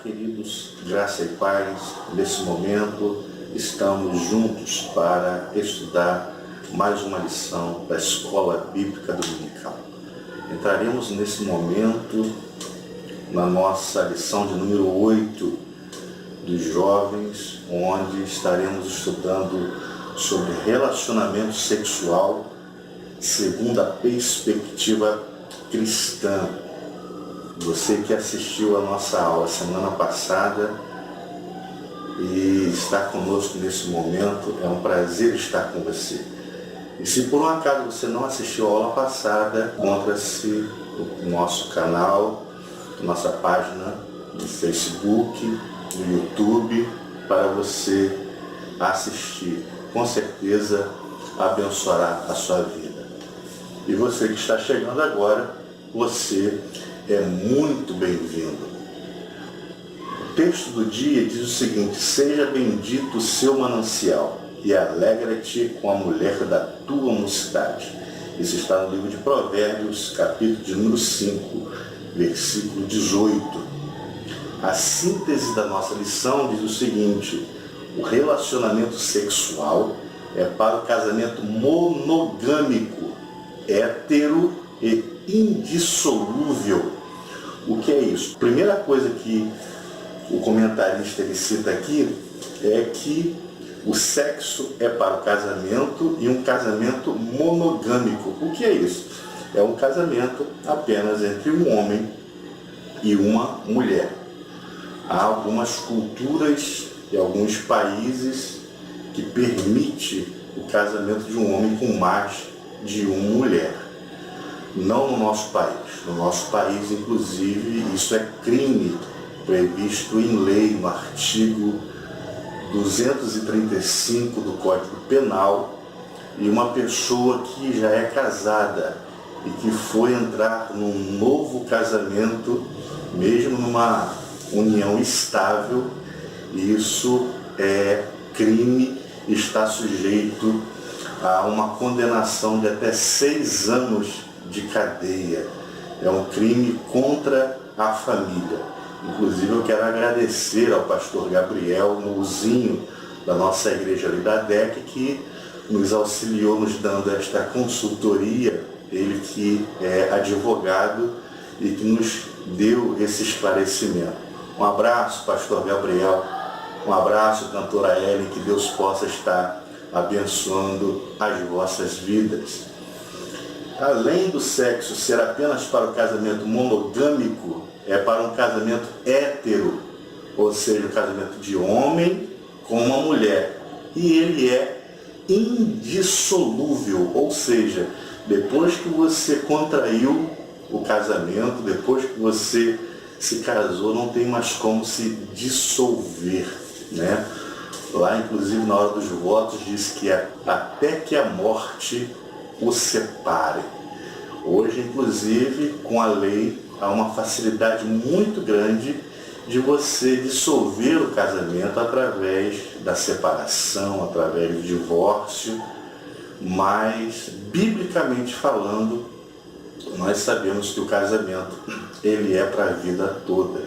queridos, graça e paz. Nesse momento estamos juntos para estudar mais uma lição da Escola Bíblica Dominical. Entraremos nesse momento na nossa lição de número 8 dos jovens, onde estaremos estudando sobre relacionamento sexual segundo a perspectiva cristã. Você que assistiu a nossa aula semana passada e está conosco nesse momento, é um prazer estar com você. E se por um acaso você não assistiu a aula passada, encontra-se no nosso canal, nossa página no Facebook, no YouTube, para você assistir. Com certeza abençoará a sua vida. E você que está chegando agora, você é muito bem-vindo. O texto do dia diz o seguinte: seja bendito o seu manancial e alegra-te com a mulher da tua mocidade. Isso está no livro de Provérbios, capítulo de número 5, versículo 18. A síntese da nossa lição diz o seguinte: o relacionamento sexual é para o casamento monogâmico, hétero e indissolúvel. O que é isso? Primeira coisa que o comentarista ele cita aqui é que o sexo é para o casamento e um casamento monogâmico. O que é isso? É um casamento apenas entre um homem e uma mulher. Há algumas culturas e alguns países que permitem o casamento de um homem com mais de uma mulher. Não no nosso país. No nosso país, inclusive, isso é crime previsto em lei no artigo 235 do Código Penal, e uma pessoa que já é casada e que foi entrar num novo casamento, mesmo numa união estável, isso é crime, está sujeito a uma condenação de até 6 anos de cadeia. É um crime contra a família. Inclusive eu quero agradecer ao pastor Gabriel Mouzinho, da nossa igreja ali da DEC, que nos auxiliou nos dando esta consultoria, ele que é advogado e que nos deu esse esclarecimento. Um abraço, pastor Gabriel, um abraço, cantora Ellen, que Deus possa estar abençoando as vossas vidas. Além do sexo ser apenas para o casamento monogâmico, é para um casamento hétero, ou seja, o casamento de homem com uma mulher. E ele é indissolúvel, ou seja, depois que você contraiu o casamento, depois que você se casou, não tem mais como se dissolver, né? Lá, inclusive, na hora dos votos, diz que até que a morte o separe. Hoje, inclusive, com a lei, há uma facilidade muito grande de você dissolver o casamento através da separação, através do divórcio, mas, biblicamente falando, nós sabemos que o casamento ele é para a vida toda.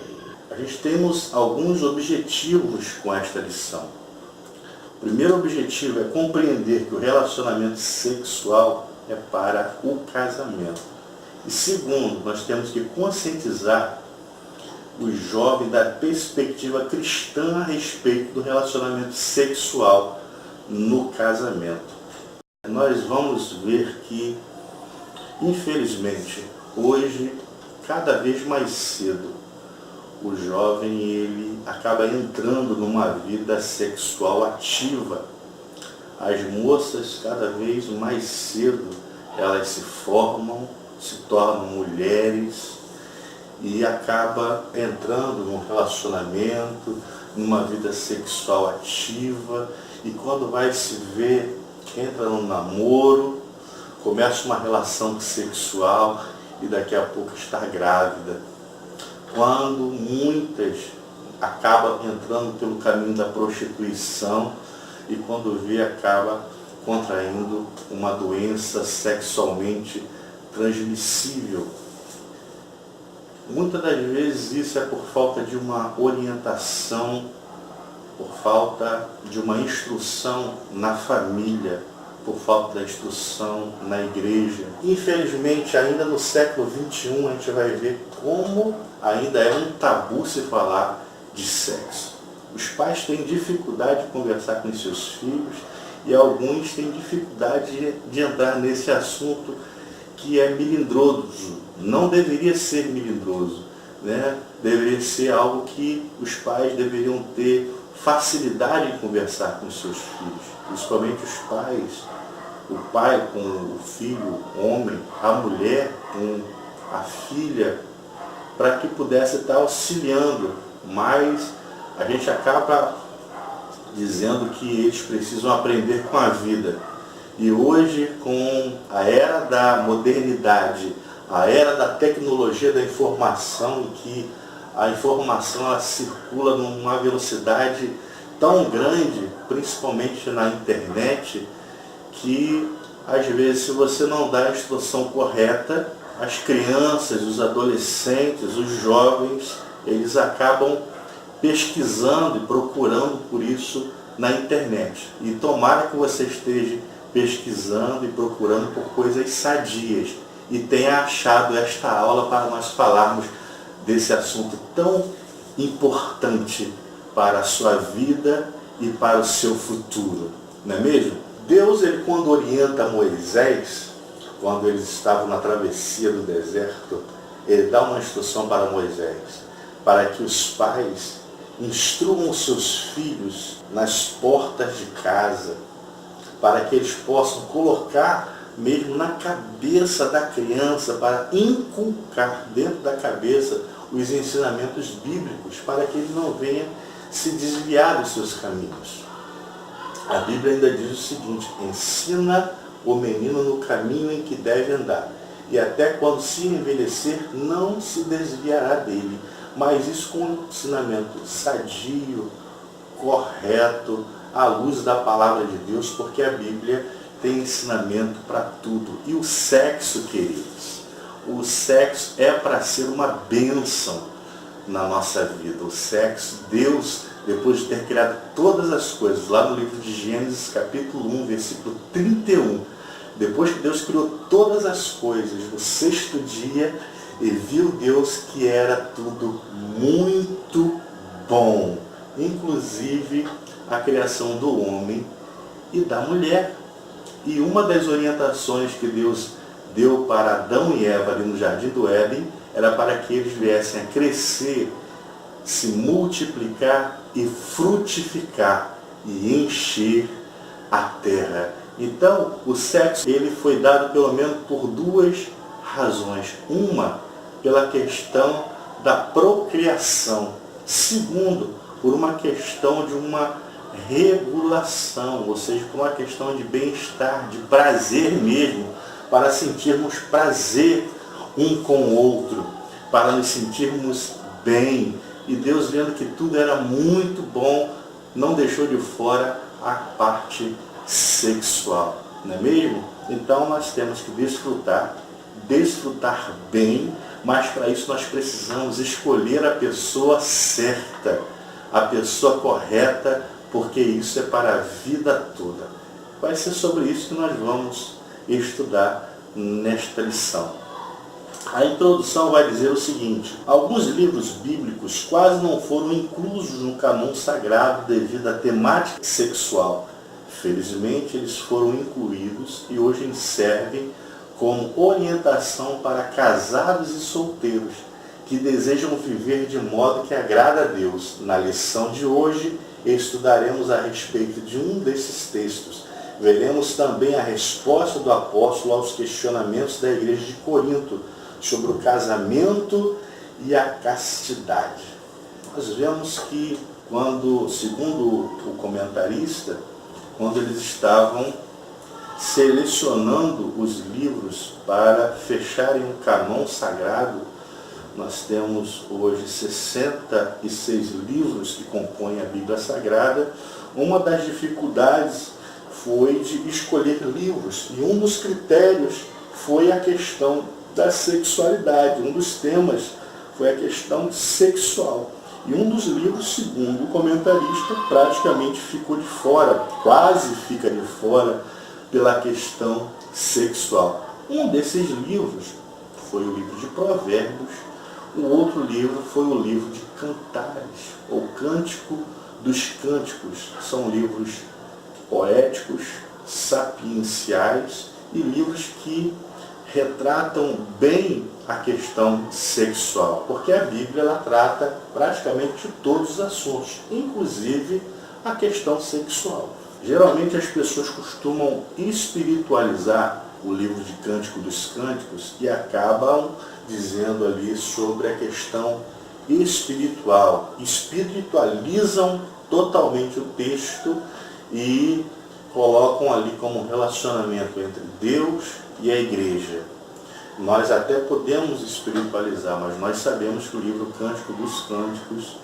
A gente temos alguns objetivos com esta lição. O primeiro objetivo é compreender que o relacionamento sexual é para o casamento. E segundo, nós temos que conscientizar o jovem da perspectiva cristã a respeito do relacionamento sexual no casamento. Nós vamos ver que, infelizmente, hoje, cada vez mais cedo, o jovem ele acaba entrando numa vida sexual ativa. As moças, cada vez mais cedo, elas se formam, se tornam mulheres e acaba entrando num relacionamento, numa vida sexual ativa, e quando vai se ver, entra num namoro, começa uma relação sexual e daqui a pouco está grávida. Quando muitas acabam entrando pelo caminho da prostituição e quando vê acaba contraindo uma doença sexualmente transmissível. Muitas das vezes isso é por falta de uma orientação, por falta de uma instrução na família, por falta da instrução na igreja. Infelizmente, ainda no século XXI, a gente vai ver como ainda é um tabu se falar de sexo. Os pais têm dificuldade de conversar com seus filhos e alguns têm dificuldade de entrar nesse assunto que é melindroso. Não deveria ser melindroso, né? Deveria ser algo que os pais deveriam ter facilidade em conversar com seus filhos, principalmente os pais, o pai com o filho, o homem, a mulher com a filha, para que pudesse estar auxiliando, mas a gente acaba dizendo que eles precisam aprender com a vida. E hoje, com a era da modernidade, a era da tecnologia da informação, em que a informação ela circula numa velocidade tão grande, principalmente na internet, que às vezes se você não dá a instrução correta, as crianças, os adolescentes, os jovens, eles acabam pesquisando e procurando por isso na internet. E tomara que você esteja pesquisando e procurando por coisas sadias e tenha achado esta aula para nós falarmos desse assunto tão importante para a sua vida e para o seu futuro, não é mesmo? Deus, ele quando orienta Moisés, quando eles estavam na travessia do deserto, ele dá uma instrução para Moisés, para que os pais instruam os seus filhos nas portas de casa, para que eles possam colocar mesmo na cabeça da criança, para inculcar dentro da cabeça os ensinamentos bíblicos, para que ele não venha se desviar dos seus caminhos. A Bíblia ainda diz o seguinte: ensina o menino no caminho em que deve andar, e até quando se envelhecer não se desviará dele. Mas isso com um ensinamento sadio, correto, à luz da palavra de Deus, porque a Bíblia tem ensinamento para tudo. E o sexo, queridos, o sexo é para ser uma bênção na nossa vida. O sexo, Deus, depois de ter criado todas as coisas, lá no livro de Gênesis, capítulo 1, versículo 31, depois que Deus criou todas as coisas, no sexto dia, e viu Deus que era tudo muito bom, inclusive a criação do homem e da mulher. E uma das orientações que Deus deu para Adão e Eva ali no Jardim do Éden era para que eles viessem a crescer, se multiplicar e frutificar e encher a terra. Então, o sexo ele foi dado pelo menos por duas razões. Uma, pela questão da procriação. Segundo, por uma questão de uma regulação, ou seja, por uma questão de bem-estar, de prazer mesmo, para sentirmos prazer um com o outro, para nos sentirmos bem. E Deus, vendo que tudo era muito bom, não deixou de fora a parte sexual, não é mesmo? Então nós temos que desfrutar bem, mas para isso nós precisamos escolher a pessoa certa, a pessoa correta, porque isso é para a vida toda. Vai ser sobre isso que nós vamos estudar nesta lição. A introdução vai dizer o seguinte: alguns livros bíblicos quase não foram inclusos no cânon sagrado devido à temática sexual. Felizmente, eles foram incluídos e hoje servem como orientação para casados e solteiros que desejam viver de modo que agrada a Deus. Na lição de hoje, estudaremos a respeito de um desses textos. Veremos também a resposta do apóstolo aos questionamentos da igreja de Corinto sobre o casamento e a castidade. Nós vemos que quando, segundo o comentarista, quando eles estavam selecionando os livros para fecharem um cânon sagrado, nós temos hoje 66 livros que compõem a Bíblia Sagrada. Uma das dificuldades foi de escolher livros, e um dos critérios foi a questão da sexualidade. Um dos temas foi a questão sexual. E um dos livros, segundo o comentarista, praticamente ficou de fora, quase fica de fora, pela questão sexual. Um desses livros foi o livro de Provérbios, o outro livro foi o livro de Cantares, ou Cântico dos Cânticos. São livros poéticos, sapienciais e livros que retratam bem a questão sexual, porque a Bíblia ela trata praticamente de todos os assuntos, inclusive a questão sexual. Geralmente as pessoas costumam espiritualizar o livro de Cântico dos Cânticos e acabam dizendo ali sobre a questão espiritual, espiritualizam totalmente o texto e colocam ali como um relacionamento entre Deus e a igreja. Nós até podemos espiritualizar, mas nós sabemos que o livro Cântico dos Cânticos,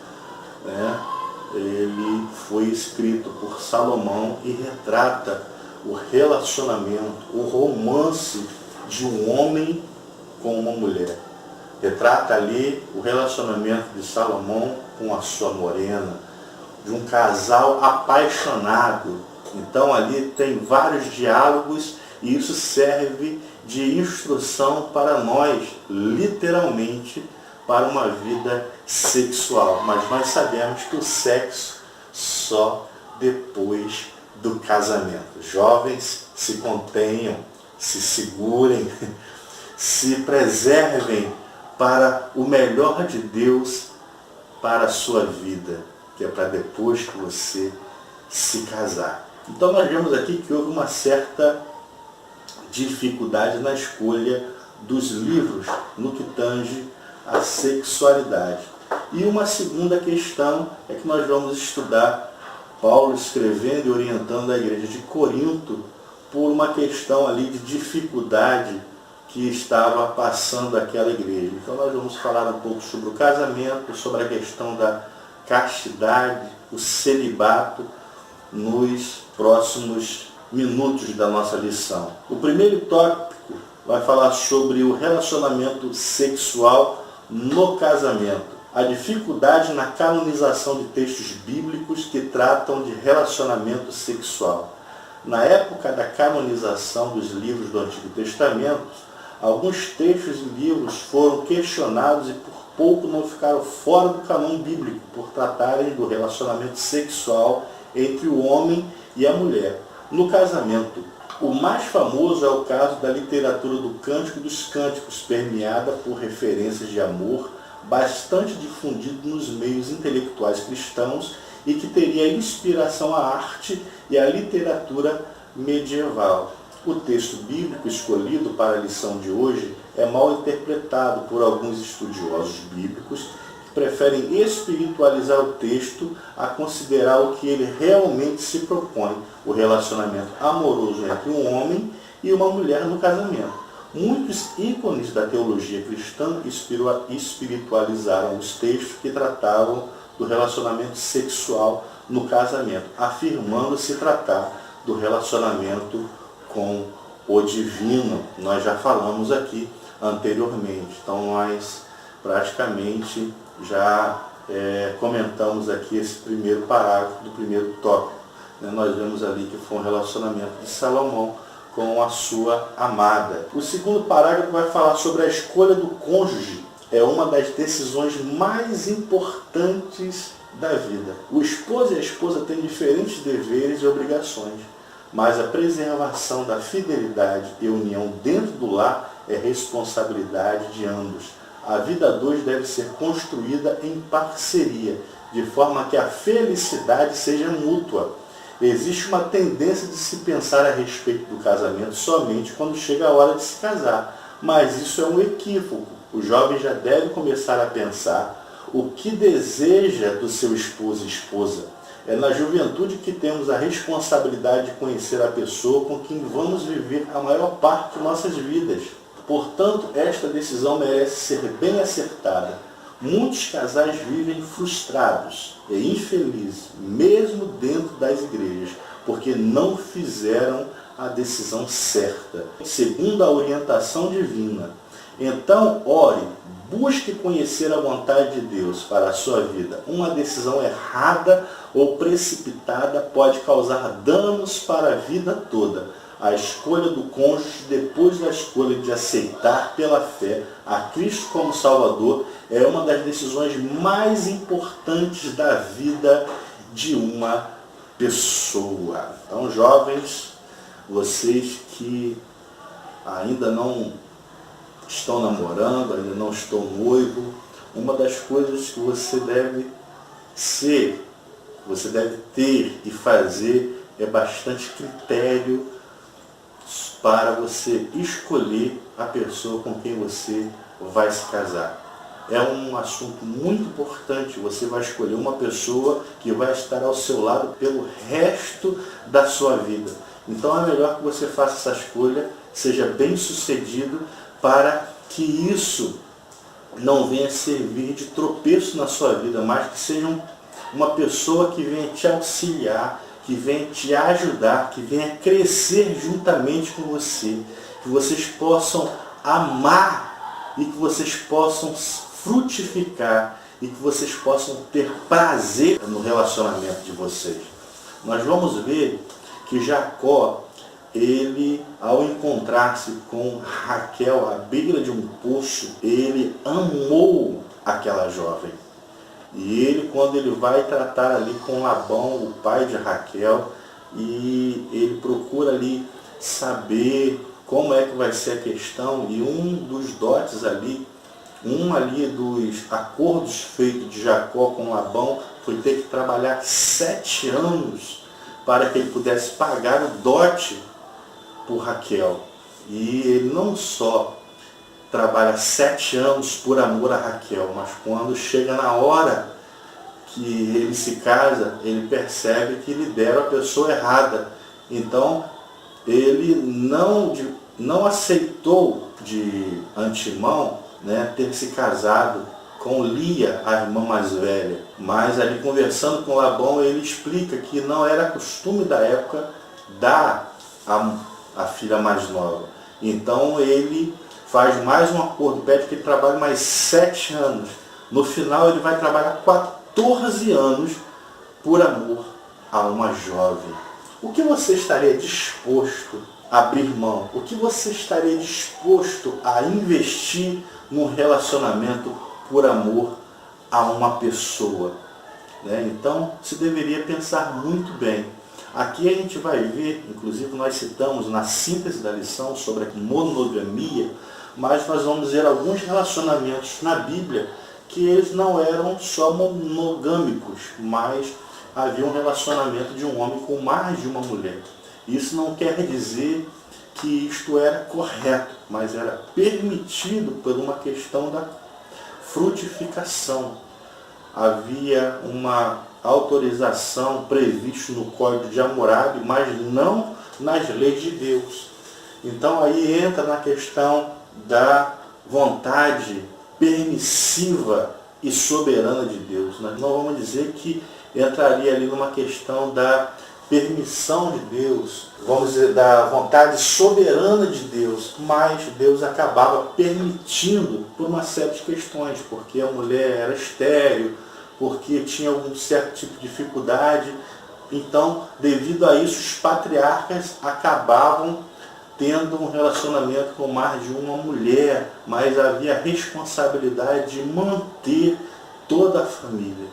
ele foi escrito por Salomão e retrata o relacionamento, o romance de um homem com uma mulher. Retrata ali o relacionamento de Salomão com a sua morena, de um casal apaixonado. Então ali tem vários diálogos e isso serve de instrução para nós, literalmente, para uma vida sexual. Mas nós sabemos que o sexo só depois do casamento. Jovens, se contenham, se segurem, se preservem para o melhor de Deus para a sua vida, que é para depois que você se casar. Então nós vemos aqui que houve uma certa dificuldade na escolha dos livros no que tange a sexualidade. E uma segunda questão é que nós vamos estudar Paulo escrevendo e orientando a igreja de Corinto por uma questão ali de dificuldade que estava passando aquela igreja. Então nós vamos falar um pouco sobre o casamento, sobre a questão da castidade, o celibato, nos próximos minutos da nossa lição. O primeiro tópico vai falar sobre o relacionamento sexual no casamento. A dificuldade na canonização de textos bíblicos que tratam de relacionamento sexual. Na época da canonização dos livros do Antigo Testamento, alguns textos e livros foram questionados e por pouco não ficaram fora do cânon bíblico, por tratarem do relacionamento sexual entre o homem e a mulher. No casamento, o mais famoso é o caso da literatura do Cântico dos Cânticos, permeada por referências de amor, bastante difundido nos meios intelectuais cristãos e que teria inspiração à arte e à literatura medieval. O texto bíblico escolhido para a lição de hoje é mal interpretado por alguns estudiosos bíblicos que preferem espiritualizar o texto a considerar o que ele realmente se propõe, o relacionamento amoroso entre um homem e uma mulher no casamento. Muitos ícones da teologia cristã espiritualizaram os textos que tratavam do relacionamento sexual no casamento, afirmando se tratar do relacionamento com o divino. Nós já falamos aqui anteriormente, então nós praticamente já comentamos aqui esse primeiro parágrafo do primeiro tópico. Nós vemos ali que foi um relacionamento de Salomão com a sua amada. O segundo parágrafo vai falar sobre a escolha do cônjuge. É uma das decisões mais importantes da vida. O esposo e a esposa têm diferentes deveres e obrigações, mas a preservação da fidelidade e união dentro do lar é responsabilidade de ambos. A vida a dois deve ser construída em parceria, de forma que a felicidade seja mútua. Existe uma tendência de se pensar a respeito do casamento somente quando chega a hora de se casar, mas isso é um equívoco. O jovem já deve começar a pensar o que deseja do seu esposo e esposa. É na juventude que temos a responsabilidade de conhecer a pessoa com quem vamos viver a maior parte de nossas vidas. Portanto, esta decisão merece ser bem acertada. Muitos casais vivem frustrados e infelizes, mesmo dentro das igrejas, porque não fizeram a decisão certa. Segundo a orientação divina, Então, ore, busque conhecer a vontade de Deus para a sua vida. Uma decisão errada ou precipitada pode causar danos para a vida toda. A escolha do cônjuge, depois da escolha de aceitar pela fé a Cristo como Salvador, é uma das decisões mais importantes da vida de uma pessoa. Então, jovens, vocês que ainda não estão namorando, ainda não estão noivo, uma das coisas que você deve ter e fazer é bastante critério para você escolher a pessoa com quem você vai se casar. É um assunto muito importante. Você vai escolher uma pessoa que vai estar ao seu lado pelo resto da sua vida. Então é melhor que você faça essa escolha, seja bem sucedido, para que isso não venha servir de tropeço na sua vida, mas que seja uma pessoa que venha te auxiliar, que venha te ajudar, que venha crescer juntamente com você, que vocês possam amar e que vocês possam frutificar e que vocês possam ter prazer no relacionamento de vocês. Nós vamos ver que Jacó, ele, ao encontrar-se com Raquel à beira de um poço, ele amou aquela jovem. E ele, quando ele vai tratar ali com Labão, o pai de Raquel, e ele procura ali saber como é que vai ser a questão, e um dos dotes ali, dos acordos feitos de Jacó com Labão, foi ter que trabalhar 7 anos para que ele pudesse pagar o dote por Raquel. E ele não só trabalha 7 anos por amor a Raquel, mas quando chega na hora que ele se casa, ele percebe que lhe deram a pessoa errada. Então, ele não aceitou de antemão, né, ter se casado com Lia, a irmã mais velha. Mas ali conversando com Labão, ele explica que não era costume da época dar a filha mais nova. Então ele faz mais um acordo, pede que ele trabalhe mais 7 anos. No final ele vai trabalhar 14 anos por amor a uma jovem. O que você estaria disposto a abrir mão? O que você estaria disposto a investir num relacionamento por amor a uma pessoa? Né? Então, se deveria pensar muito bem. Aqui a gente vai ver, inclusive nós citamos na síntese da lição sobre a monogamia, mas nós vamos ver alguns relacionamentos na Bíblia que eles não eram só monogâmicos, mas havia um relacionamento de um homem com mais de uma mulher. Isso não quer dizer que isto era correto, mas era permitido por uma questão da frutificação. Havia uma autorização prevista no Código de Hammurabi, mas não nas leis de Deus. Então aí entra na questão da vontade permissiva e soberana de Deus. Nós não vamos dizer que entraria ali numa questão da permissão de Deus, vamos dizer, da vontade soberana de Deus, mas Deus acabava permitindo por uma série de questões, porque a mulher era estéril, porque tinha algum certo tipo de dificuldade. Então, devido a isso, os patriarcas acabavam tendo um relacionamento com mais de uma mulher, mas havia a responsabilidade de manter toda a família.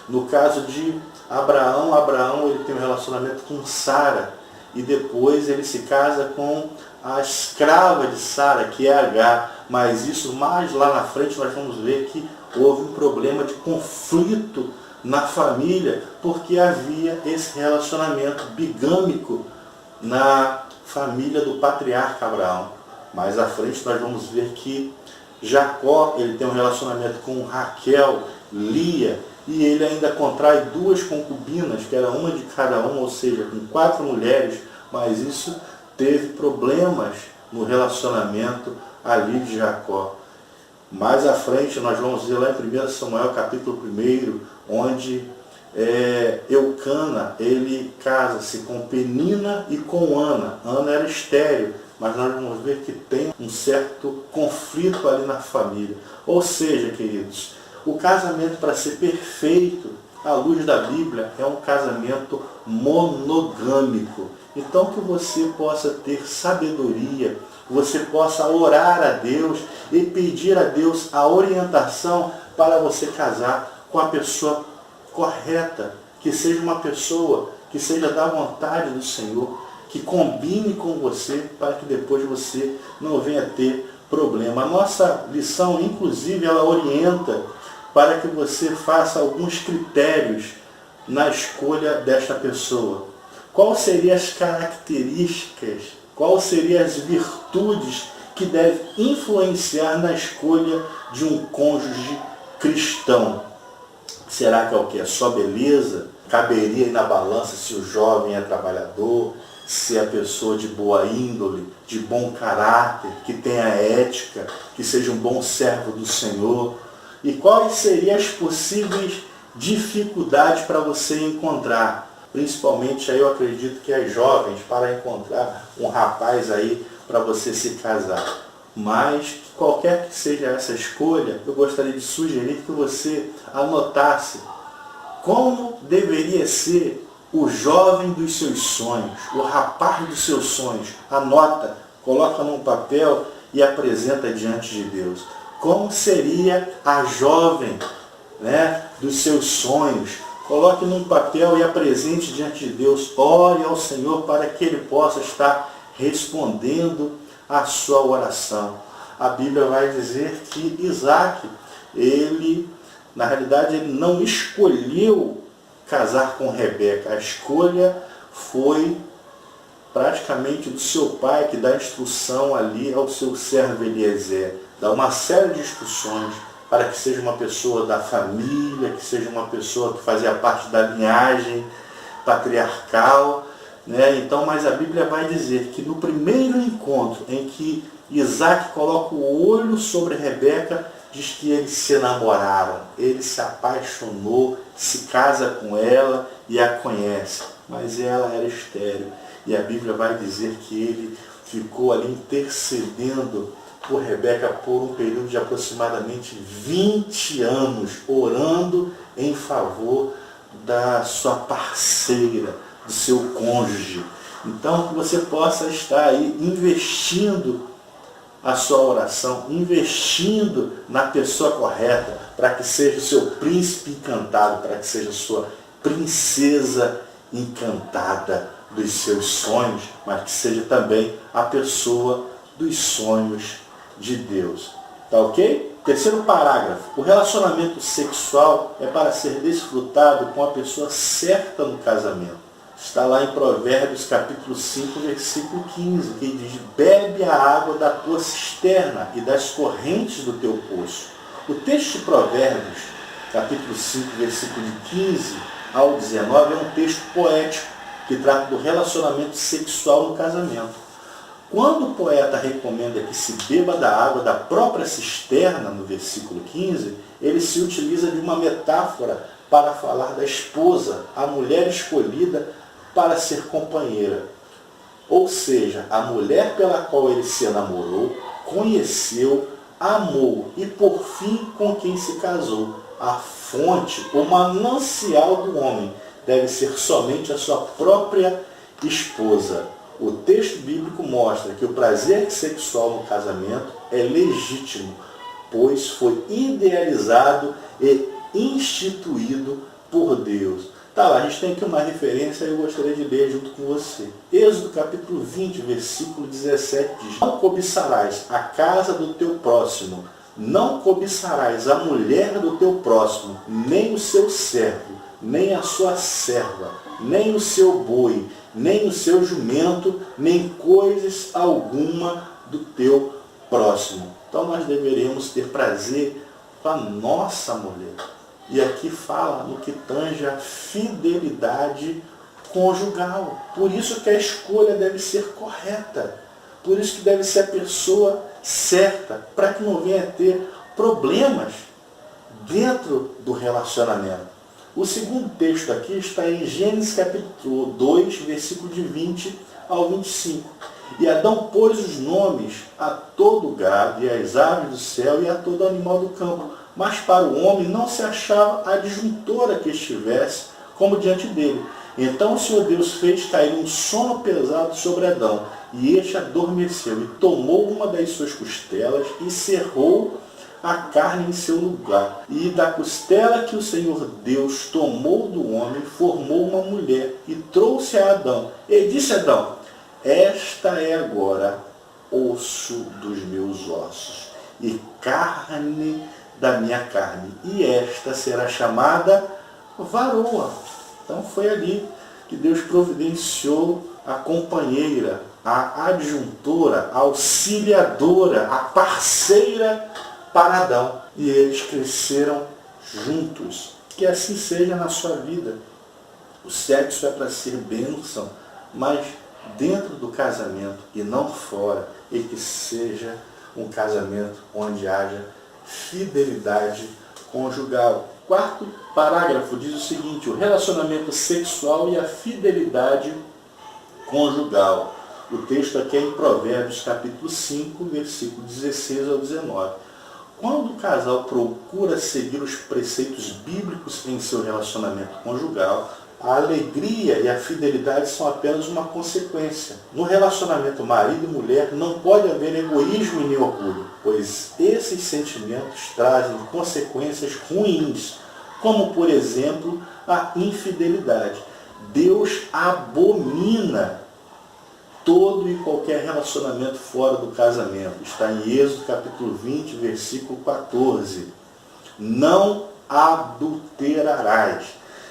No caso de Abraão ele tem um relacionamento com Sara, e depois ele se casa com a escrava de Sara, que é Agar. Mas isso mais lá na frente nós vamos ver que houve um problema de conflito na família, porque havia esse relacionamento bigâmico na família do patriarca Abraão. Mais à frente nós vamos ver que Jacó ele tem um relacionamento com Raquel, Lia, e ele ainda contrai 2 concubinas, que era uma de cada uma, ou seja, com 4 mulheres, mas isso teve problemas no relacionamento ali de Jacó. Mais à frente nós vamos ver lá em 1 Samuel capítulo 1, onde Eucana, ele casa-se com Penina e com Ana. Ana era estéril, mas nós vamos ver que tem um certo conflito ali na família. Ou seja, queridos, o casamento, para ser perfeito, à luz da Bíblia, é um casamento monogâmico. Então que você possa ter sabedoria, você possa orar a Deus e pedir a Deus a orientação para você casar com a pessoa correta, que seja uma pessoa que seja da vontade do Senhor, que combine com você, para que depois você não venha ter problema. A nossa lição, inclusive, ela orienta para que você faça alguns critérios na escolha desta pessoa. Quais seriam as características, quais seriam as virtudes que devem influenciar na escolha de um cônjuge cristão? Será que é o que? É só beleza? Caberia aí na balança se o jovem é trabalhador, se é pessoa de boa índole, de bom caráter, que tenha ética, que seja um bom servo do Senhor? E quais seriam as possíveis dificuldades para você encontrar? Principalmente aí eu acredito que as jovens, para encontrar um rapaz aí para você se casar. Mas, qualquer que seja essa escolha, eu gostaria de sugerir que você anotasse como deveria ser o jovem dos seus sonhos, o rapaz dos seus sonhos. Anota, coloca num papel e apresenta diante de Deus. Como seria a jovem, dos seus sonhos? Coloque num papel e apresente diante de Deus. Ore ao Senhor para que Ele possa estar respondendo a sua oração. A Bíblia vai dizer que Isaac, na realidade, ele não escolheu casar com Rebeca. A escolha foi praticamente do seu pai, que dá instrução ali ao seu servo Eliezer. Dá uma série de instruções para que seja uma pessoa da família, que seja uma pessoa que fazia parte da linhagem patriarcal. Então, mas a Bíblia vai dizer que no primeiro encontro em que Isaac coloca o olho sobre Rebeca, diz que eles se namoraram, ele se apaixonou, se casa com ela e a conhece, mas ela era estéril. E a Bíblia vai dizer que ele ficou ali intercedendo por Rebeca por um período de aproximadamente 20 anos, orando em favor da sua parceira, do seu cônjuge. Então, que você possa estar aí investindo a sua oração, investindo na pessoa correta, para que seja o seu príncipe encantado, para que seja a sua princesa encantada dos seus sonhos, mas que seja também a pessoa dos sonhos de Deus. Tá ok? Terceiro parágrafo. O relacionamento sexual é para ser desfrutado com a pessoa certa no casamento. Está lá em Provérbios capítulo 5, versículo 15, que diz: bebe a água da tua cisterna e das correntes do teu poço. O texto de Provérbios, capítulo 5, versículo de 15 ao 19, é um texto poético que trata do relacionamento sexual no casamento. Quando o poeta recomenda que se beba da água da própria cisterna, no versículo 15, ele se utiliza de uma metáfora para falar da esposa, a mulher escolhida para ser companheira. Ou seja, a mulher pela qual ele se enamorou, conheceu, amou e por fim com quem se casou. A fonte, o manancial do homem, deve ser somente a sua própria esposa. O texto bíblico mostra que o prazer sexual no casamento é legítimo, pois foi idealizado e instituído por Deus. Tá lá, a gente tem aqui uma referência e eu gostaria de ler junto com você. Êxodo capítulo 20, versículo 17 diz: não cobiçarás a casa do teu próximo, não cobiçarás a mulher do teu próximo, nem o seu servo, nem a sua serva, nem o seu boi, nem o seu jumento, nem coisas alguma do teu próximo. Então nós deveríamos ter prazer com a nossa mulher. E aqui fala no que tange a fidelidade conjugal. Por isso que a escolha deve ser correta. Por isso que deve ser a pessoa certa, para que não venha a ter problemas dentro do relacionamento. O segundo texto aqui está em Gênesis capítulo 2, versículo de 20 ao 25. E Adão pôs os nomes a todo o gado, e às aves do céu, e a todo animal do campo. Mas para o homem não se achava adjuntora que estivesse como diante dele. Então o Senhor Deus fez cair um sono pesado sobre Adão, e este adormeceu, e tomou uma das suas costelas, e cerrou a carne em seu lugar. E da costela que o Senhor Deus tomou do homem, formou uma mulher, e trouxe a Adão. E disse a Adão: esta é agora osso dos meus ossos, e carne da minha carne, e esta será chamada varoa. Então foi ali que Deus providenciou a companheira, a adjuntora, a auxiliadora, a parceira para Adão. E eles cresceram juntos. Que assim seja na sua vida. O sexo é para ser bênção, mas dentro do casamento e não fora, e que seja um casamento onde haja fidelidade conjugal. Quarto parágrafo diz o seguinte: o relacionamento sexual e a fidelidade conjugal. O texto aqui é em Provérbios capítulo 5, versículo 16 ao 19. Quando o casal procura seguir os preceitos bíblicos em seu relacionamento conjugal, a alegria e a fidelidade são apenas uma consequência. No relacionamento marido e mulher não pode haver egoísmo e nem orgulho, pois esses sentimentos trazem consequências ruins, como por exemplo a infidelidade. Deus abomina todo e qualquer relacionamento fora do casamento. Está em Êxodo capítulo 20, versículo 14. Não adulterarás.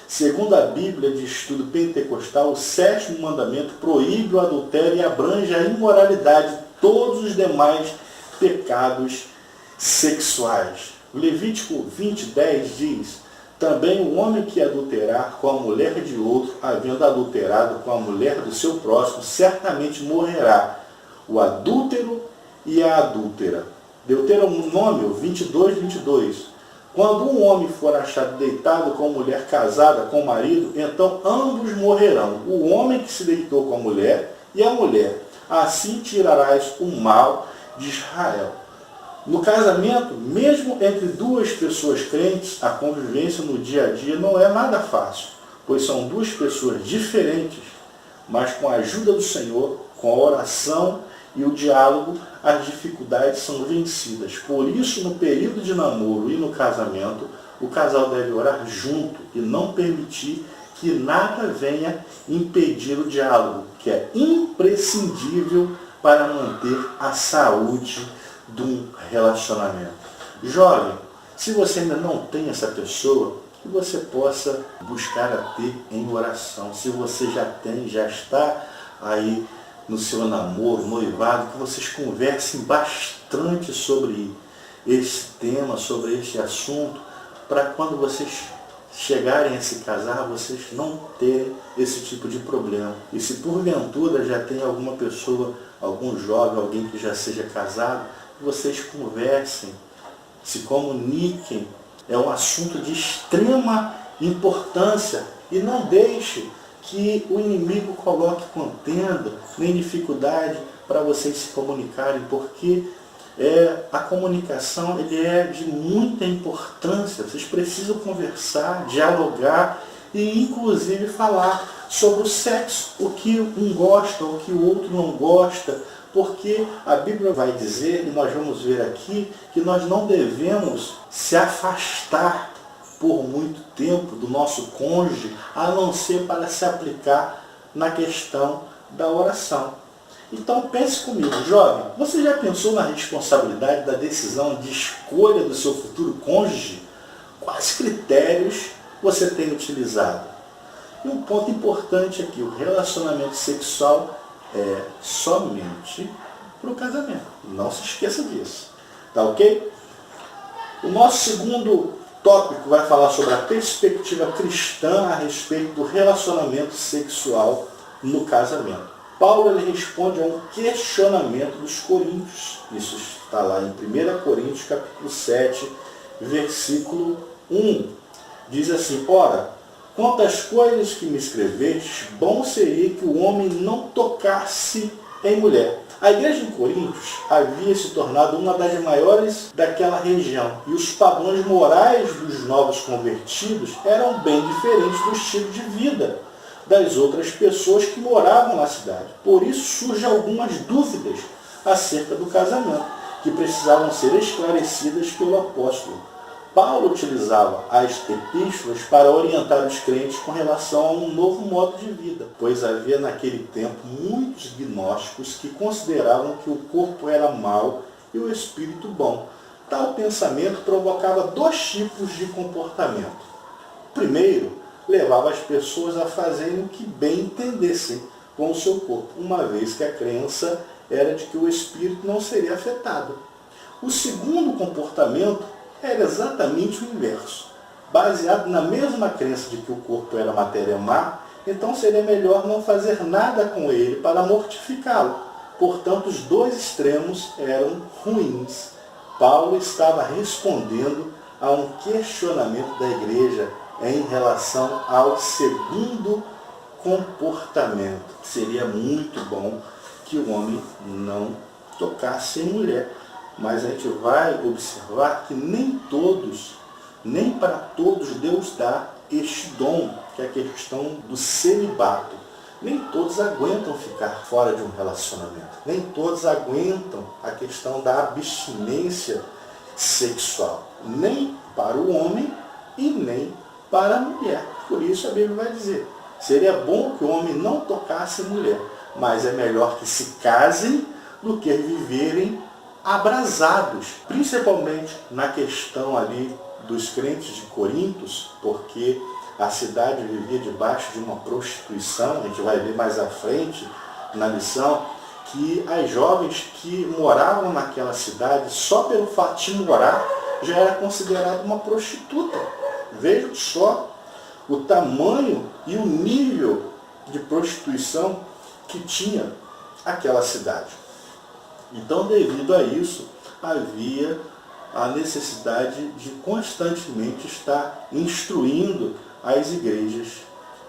Segundo a Bíblia de Estudo Pentecostal, o 7º mandamento proíbe o adultério e abrange a imoralidade de todos os demais pecados sexuais. O Levítico 20, 10 diz: também o homem que adulterar com a mulher de outro, havendo adulterado com a mulher do seu próximo, certamente morrerá, o adúltero e a adúltera. Deuteronômio 22, 22. Quando um homem for achado deitado com mulher casada com o marido, então ambos morrerão, o homem que se deitou com a mulher e a mulher. Assim tirarás o mal de Israel. No casamento, mesmo entre duas pessoas crentes, a convivência no dia a dia não é nada fácil, pois são duas pessoas diferentes, mas com a ajuda do Senhor, com a oração e o diálogo, as dificuldades são vencidas. Por isso, no período de namoro e no casamento, o casal deve orar junto e não permitir que nada venha impedir o diálogo, que é imprescindível para manter a saúde de um relacionamento. Jovem, se você ainda não tem essa pessoa, que você possa buscar a ter em oração. Se você já tem, já está aí no seu namoro, noivado, que vocês conversem bastante sobre esse tema, sobre este assunto, para quando vocês chegarem a se casar, vocês não terem esse tipo de problema. E se porventura já tem alguma pessoa, algum jovem, alguém que já seja casado, vocês conversem, se comuniquem. É um assunto de extrema importância e não deixe que o inimigo coloque contenda nem dificuldade para vocês se comunicarem, porque a comunicação é de muita importância. Vocês precisam conversar, dialogar e inclusive falar sobre o sexo, o que um gosta, o que o outro não gosta, porque a Bíblia vai dizer, e nós vamos ver aqui, que nós não devemos se afastar por muito tempo do nosso cônjuge, a não ser para se aplicar na questão da oração. Então pense comigo, jovem, você já pensou na responsabilidade da decisão de escolha do seu futuro cônjuge? Quais critérios você tem utilizado? E um ponto importante aqui, o relacionamento sexual é somente para o casamento. Não se esqueça disso. Tá ok? O nosso segundo tópico vai falar sobre a perspectiva cristã a respeito do relacionamento sexual no casamento. Paulo ele responde a um questionamento dos coríntios. Isso está lá em 1 Coríntios capítulo 7, versículo 1. Diz assim: ora, quanto às coisas que me escrevestes, bom seria que o homem não tocasse em mulher. A igreja em Coríntios havia se tornado uma das maiores daquela região e os padrões morais dos novos convertidos eram bem diferentes do estilo de vida das outras pessoas que moravam na cidade. Por isso surgem algumas dúvidas acerca do casamento, que precisavam ser esclarecidas pelo apóstolo. Paulo utilizava as epístolas para orientar os crentes com relação a um novo modo de vida, pois havia naquele tempo muitos gnósticos que consideravam que o corpo era mau e o espírito bom. Tal pensamento provocava dois tipos de comportamento. O primeiro, levava as pessoas a fazerem o que bem entendessem com o seu corpo, uma vez que a crença era de que o espírito não seria afetado. O segundo comportamento era exatamente o inverso. Baseado na mesma crença de que o corpo era matéria má, então seria melhor não fazer nada com ele para mortificá-lo. Portanto, os dois extremos eram ruins. Paulo estava respondendo a um questionamento da igreja em relação ao segundo comportamento. Seria muito bom que o homem não tocasse em mulher. Mas a gente vai observar que nem para todos Deus dá este dom, que é a questão do celibato. Nem todos aguentam ficar fora de um relacionamento. Nem todos aguentam a questão da abstinência sexual. Nem para o homem e nem para a mulher. Por isso a Bíblia vai dizer, seria bom que o homem não tocasse em mulher, mas é melhor que se casem do que viverem abrasados, principalmente na questão ali dos crentes de Corintos, porque a cidade vivia debaixo de uma prostituição. A gente vai ver mais à frente na lição que as jovens que moravam naquela cidade, só pelo fato de morar, já era considerada uma prostituta. Vejam só o tamanho e o nível de prostituição que tinha aquela cidade. Então, devido a isso, havia a necessidade de constantemente estar instruindo as igrejas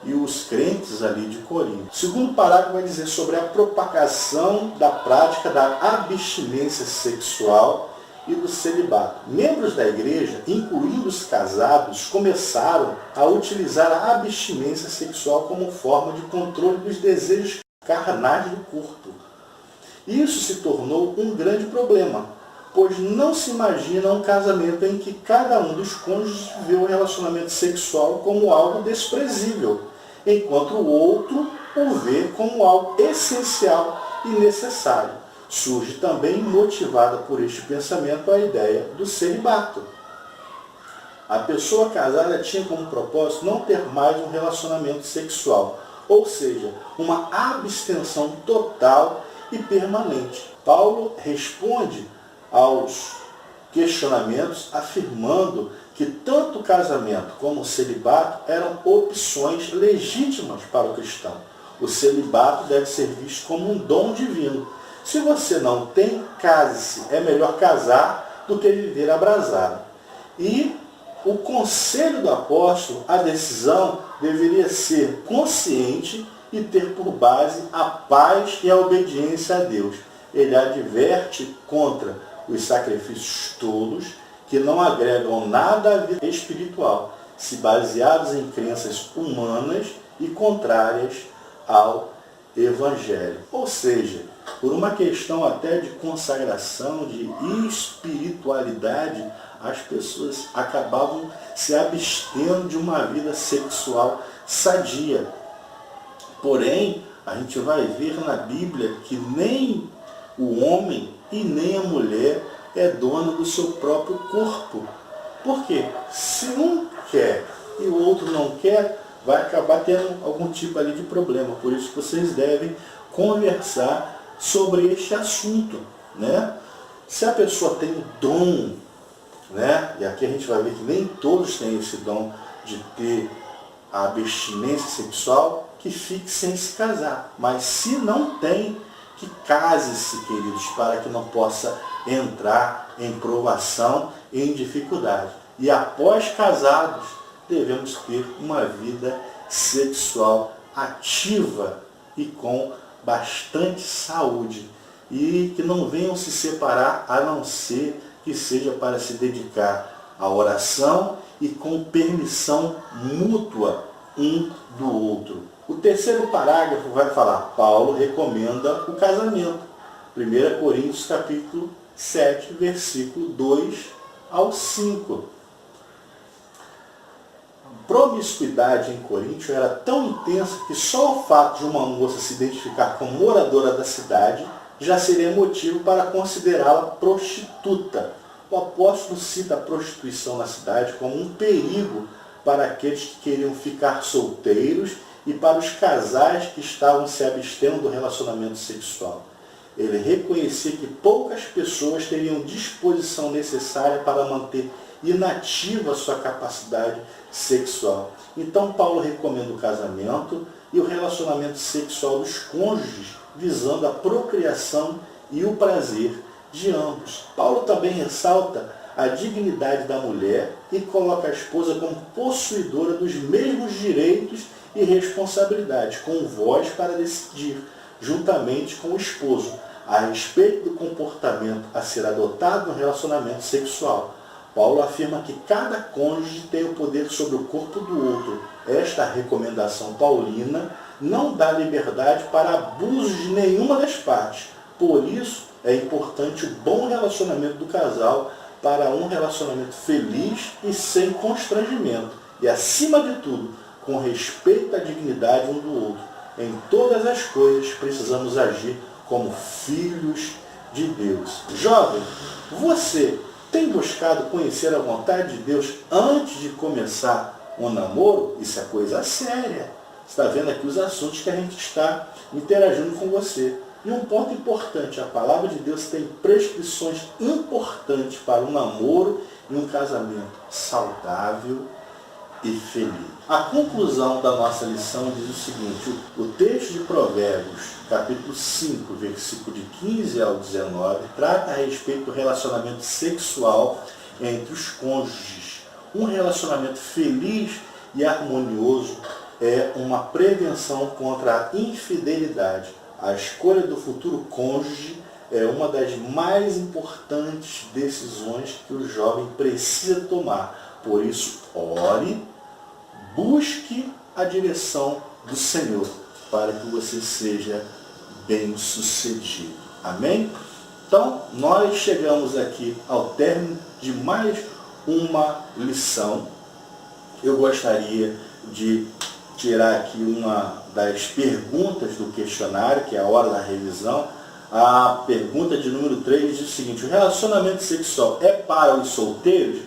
e os crentes ali de Corinto. O segundo parágrafo vai dizer sobre a propagação da prática da abstinência sexual e do celibato. Membros da igreja, incluindo os casados, começaram a utilizar a abstinência sexual como forma de controle dos desejos carnais do corpo. Isso se tornou um grande problema, pois não se imagina um casamento em que cada um dos cônjuges vê o relacionamento sexual como algo desprezível, enquanto o outro o vê como algo essencial e necessário. Surge também, motivada por este pensamento, a ideia do celibato. A pessoa casada tinha como propósito não ter mais um relacionamento sexual, ou seja, uma abstenção total e permanente. Paulo responde aos questionamentos afirmando que tanto o casamento como o celibato eram opções legítimas para o cristão. O celibato deve ser visto como um dom divino. Se você não tem, case-se. É melhor casar do que viver abrasado. E o conselho do apóstolo, a decisão, deveria ser consciente e ter por base a paz e a obediência a Deus. Ele adverte contra os sacrifícios tolos que não agregam nada à vida espiritual, se baseados em crenças humanas e contrárias ao Evangelho. Ou seja, por uma questão até de consagração, de espiritualidade, as pessoas acabavam se abstendo de uma vida sexual sadia. Porém, a gente vai ver na Bíblia que nem o homem e nem a mulher é dono do seu próprio corpo. Por quê? Se um quer e o outro não quer, vai acabar tendo algum tipo ali de problema. Por isso que vocês devem conversar sobre este assunto, né? Se a pessoa tem o dom, né? E aqui a gente vai ver que nem todos têm esse dom de ter a abstinência sexual, que fique sem se casar. Mas se não tem, que case-se, queridos, para que não possa entrar em provação e em dificuldade. E após casados, devemos ter uma vida sexual ativa e com bastante saúde e que não venham se separar, a não ser que seja para se dedicar à oração e com permissão mútua um do outro. O terceiro parágrafo vai falar: Paulo recomenda o casamento. 1 Coríntios capítulo 7, versículo 2 ao 5. A promiscuidade em Coríntio era tão intensa que só o fato de uma moça se identificar como moradora da cidade já seria motivo para considerá-la prostituta. O apóstolo cita a prostituição na cidade como um perigo para aqueles que queriam ficar solteiros e para os casais que estavam se abstendo do relacionamento sexual. Ele reconhecia que poucas pessoas teriam disposição necessária para manter inativa a sua capacidade sexual. Então Paulo recomenda o casamento e o relacionamento sexual dos cônjuges, visando a procriação e o prazer de ambos. Paulo também ressalta a dignidade da mulher e coloca a esposa como possuidora dos mesmos direitos e responsabilidades, com voz para decidir, juntamente com o esposo, a respeito do comportamento a ser adotado no relacionamento sexual. Paulo afirma que cada cônjuge tem o poder sobre o corpo do outro. Esta recomendação paulina não dá liberdade para abuso de nenhuma das partes. Por isso, é importante o bom relacionamento do casal para um relacionamento feliz e sem constrangimento. E, acima de tudo, com respeito à dignidade um do outro. Em todas as coisas, precisamos agir como filhos de Deus. Jovem, você tem buscado conhecer a vontade de Deus antes de começar um namoro? Isso é coisa séria. Você está vendo aqui os assuntos que a gente está interagindo com você. E um ponto importante, a palavra de Deus tem prescrições importantes para um namoro e um casamento saudável e feliz. A conclusão da nossa lição diz o seguinte: o texto de Provérbios, capítulo 5, versículo de 15 ao 19, trata a respeito do relacionamento sexual entre os cônjuges. Um relacionamento feliz e harmonioso é uma prevenção contra a infidelidade. A escolha do futuro cônjuge é uma das mais importantes decisões que o jovem precisa tomar. Por isso, ore, busque a direção do Senhor para que você seja bem-sucedido. Amém? Então, nós chegamos aqui ao término de mais uma lição. Eu gostaria de tirar aqui uma das perguntas do questionário, que é a hora da revisão. A pergunta de número 3 diz o seguinte: o relacionamento sexual é para os solteiros?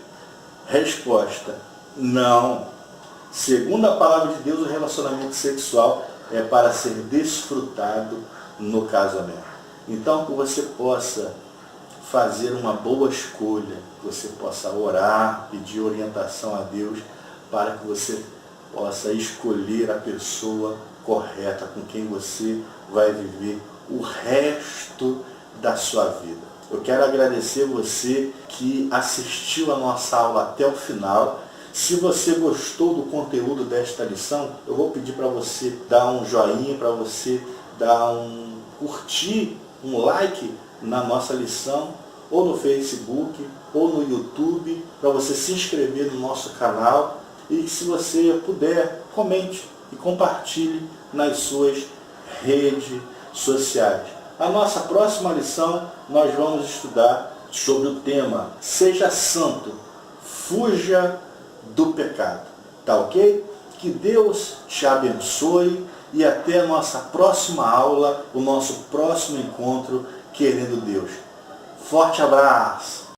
Resposta: não. Segundo a palavra de Deus, o relacionamento sexual é para ser desfrutado no casamento. Então, que você possa fazer uma boa escolha, que você possa orar, pedir orientação a Deus, para que você possa escolher a pessoa correta com quem você vai viver o resto da sua vida. Eu quero agradecer você que assistiu a nossa aula até o final. Se você gostou do conteúdo desta lição, eu vou pedir para você dar um joinha, para você dar um curtir, um like na nossa lição, ou no Facebook, ou no YouTube, para você se inscrever no nosso canal. E se você puder, comente e compartilhe nas suas redes sociais. A nossa próxima lição, nós vamos estudar sobre o tema Seja Santo, Fuja do Pecado. Tá ok? Que Deus te abençoe e até a nossa próxima aula, o nosso próximo encontro, querendo Deus. Forte abraço!